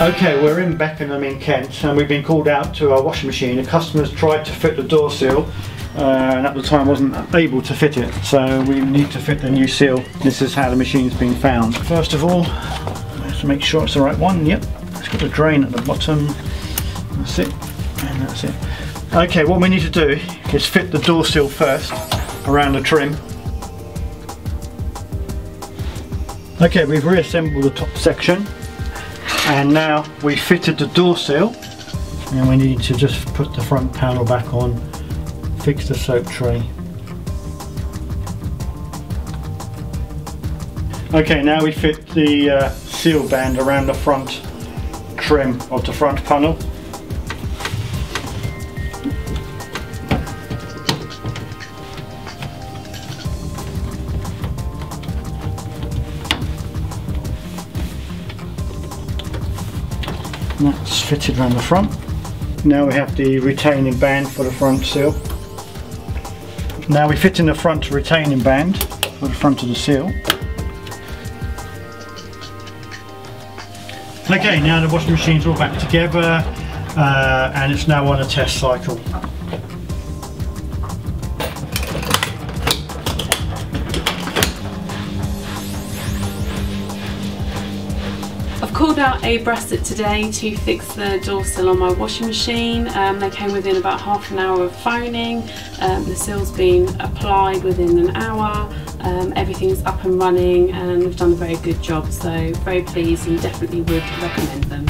Okay, we're in Beckenham in Kent and we've been called out to our washing machine. The customer's tried to fit the door seal and at the time wasn't able to fit it, so we need to fit the new seal. This is how the machine's been found. First of all, let's make sure it's the right one. Yep, it's got the drain at the bottom. That's it, and that's it. Okay, what we need to do is fit the door seal first around the trim. Okay, we've reassembled the top section. And now we fitted the door seal, and we need to just put the front panel back on, fix the soap tray. Okay, now we fit the seal band around the front trim of the front panel. And that's fitted around the front. Now we have the retaining band for the front seal. Now we fit in the front retaining band for the front of the seal. Okay, now the washing machine's all back together and it's now on a test cycle. I've called out A.Brassett today to fix the door seal on my washing machine. They came within about half an hour of phoning. The seal's been applied within an hour. Everything's up and running and they've done a very good job, so very pleased and definitely would recommend them.